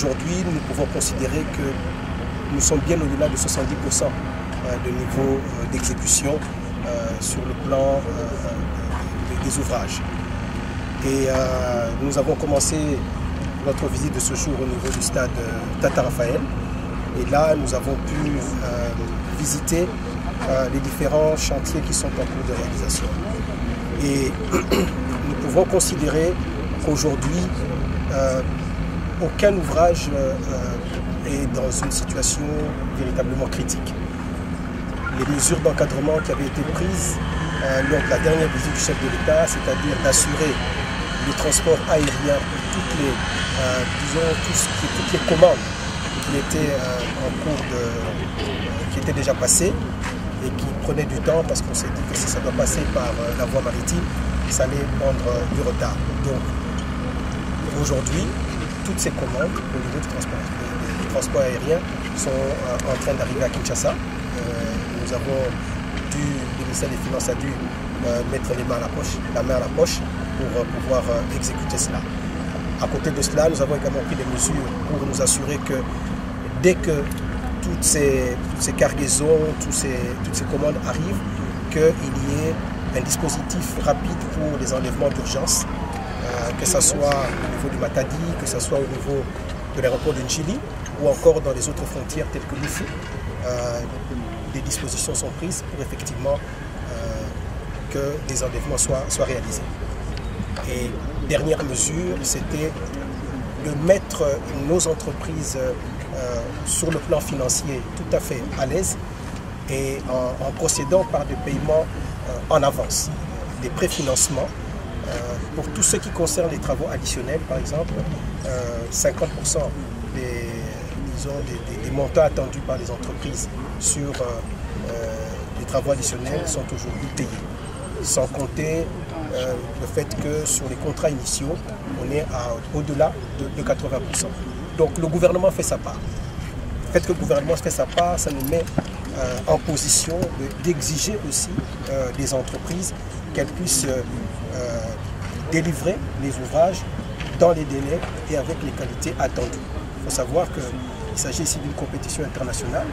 aujourd'hui, nous pouvons considérer que nous sommes bien au-delà de 70% de niveau d'exécution sur le plan des ouvrages. Et nous avons commencé notre visite de ce jour au niveau du stade Tata Raphaël. Et là, nous avons pu visiter les différents chantiers qui sont en cours de réalisation. Et nous pouvons considérer qu'aujourd'hui, aucun ouvrage est dans une situation véritablement critique. Les mesures d'encadrement qui avaient été prises lors de la dernière visite du chef de l'État, c'est-à-dire d'assurer le transport aérien pour toutes les commandes qui étaient en cours qui étaient déjà passées et qui prenaient du temps parce qu'on s'est dit que si ça doit passer par la voie maritime, ça allait prendre du retard. Donc aujourd'hui, toutes ces commandes au niveau du transport aérien sont en train d'arriver à Kinshasa. Le ministère des Finances a dû mettre la main à la poche pour pouvoir exécuter cela. À côté de cela, nous avons également pris des mesures pour nous assurer que dès que toutes ces cargaisons, toutes ces commandes arrivent, qu'il y ait un dispositif rapide pour les enlèvements d'urgence, que ce soit au niveau du Matadi, que ce soit au niveau de l'aéroport de Njili ou encore dans les autres frontières telles que l'Ufu. Des dispositions sont prises pour effectivement que les enlèvements soient réalisés. Et dernière mesure, c'était de mettre nos entreprises sur le plan financier tout à fait à l'aise et en procédant par des paiements en avance, des préfinancements pour tout ce qui concerne les travaux additionnels, par exemple, 50% des montants attendus par les entreprises sur les travaux additionnels sont aujourd'hui payés. Sans compter le fait que sur les contrats initiaux, on est au-delà de 80%. Donc le gouvernement fait sa part. Le fait que le gouvernement fait sa part, ça nous met en position d'exiger aussi des entreprises qu'elles puissent délivrer les ouvrages dans les délais et avec les qualités attendues. Il faut savoir qu'il s'agit ici d'une compétition internationale,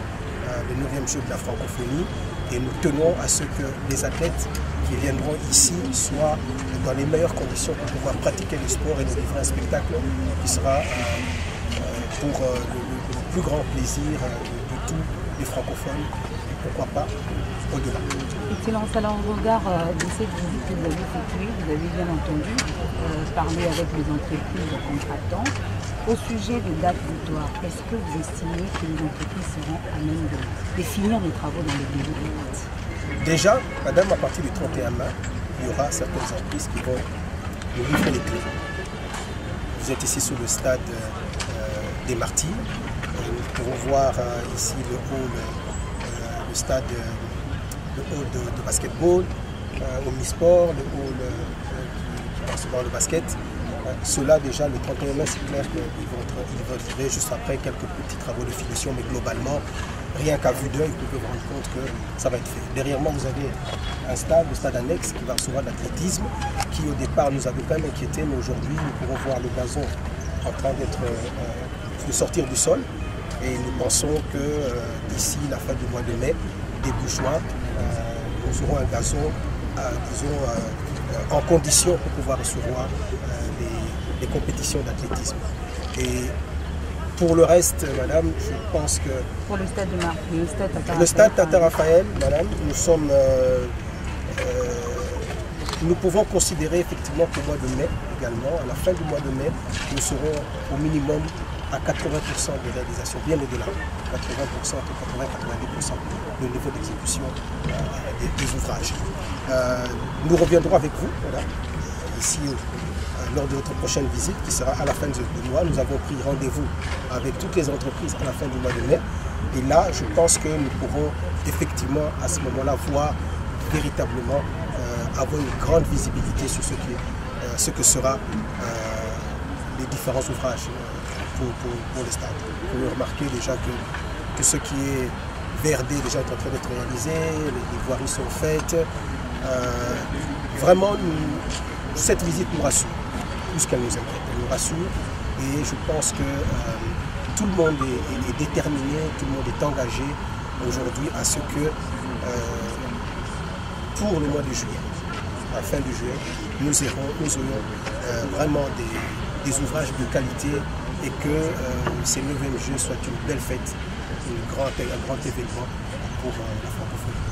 le 9e jeu de la francophonie, et nous tenons à ce que les athlètes qui viendront ici soient dans les meilleures conditions pour pouvoir pratiquer le sport et nous livrer un spectacle qui sera pour le plus grand plaisir de tous les francophones, et pourquoi pas au-delà. Excellence, alors au regard de cette visite que vous avez effectuée, vous avez bien entendu parler avec les entreprises contractantes. Au sujet des dates butoirs, est-ce que vous estimez que les entreprises seront à même de finir les travaux dans les délais de date? Déjà, madame, à partir du 31 mai, il y aura certaines entreprises qui vont nous livrer les clés. Vous êtes ici sur le stade des Martyrs. Nous pouvons voir ici le stade, le hall de basketball, omnisport, le hall qui va recevoir le basket. Cela déjà, le 31 mai, c'est clair qu'ils vont livrer juste après quelques petits travaux de finition, mais globalement, rien qu'à vue d'œil, vous pouvez vous rendre compte que ça va être fait. Derrière moi, vous avez un stade, le stade annexe, qui va recevoir de l'athlétisme, qui au départ nous avait quand même inquiété, mais aujourd'hui, nous pouvons voir le gazon en train de sortir du sol. Et nous pensons que d'ici la fin du mois de mai, début juin, nous aurons un gazon, disons, en condition pour pouvoir recevoir les compétitions d'athlétisme. Et pour le reste, madame, je pense que... Pour le stade de Marseille, le stade Tata Raphaël, madame, nous pouvons considérer effectivement qu'au mois de mai également, à la fin du mois de mai, nous serons au minimum à 80% de réalisation, bien au-delà, 80%, 80-90% de niveau d'exécution des ouvrages. Nous reviendrons avec vous, voilà, ici lors de notre prochaine visite qui sera à la fin du mois. Nous avons pris rendez-vous avec toutes les entreprises à la fin du mois de mai. Et là, je pense que nous pourrons effectivement à ce moment-là voir véritablement avoir une grande visibilité sur ce que sera les différents ouvrages pour le stade. Vous pouvez remarquer déjà que ce qui est VRD déjà est en train d'être réalisé, les voiries sont faites. Vraiment, cette visite nous rassure, plus qu'elle nous inquiète. Elle nous rassure Et je pense que tout le monde est déterminé, tout le monde est engagé aujourd'hui à ce que pour le mois de juillet, à la fin de juillet, nous aurions vraiment des ouvrages de qualité et que ces 9e Jeux soient une belle fête, un grand événement pour la francophonie.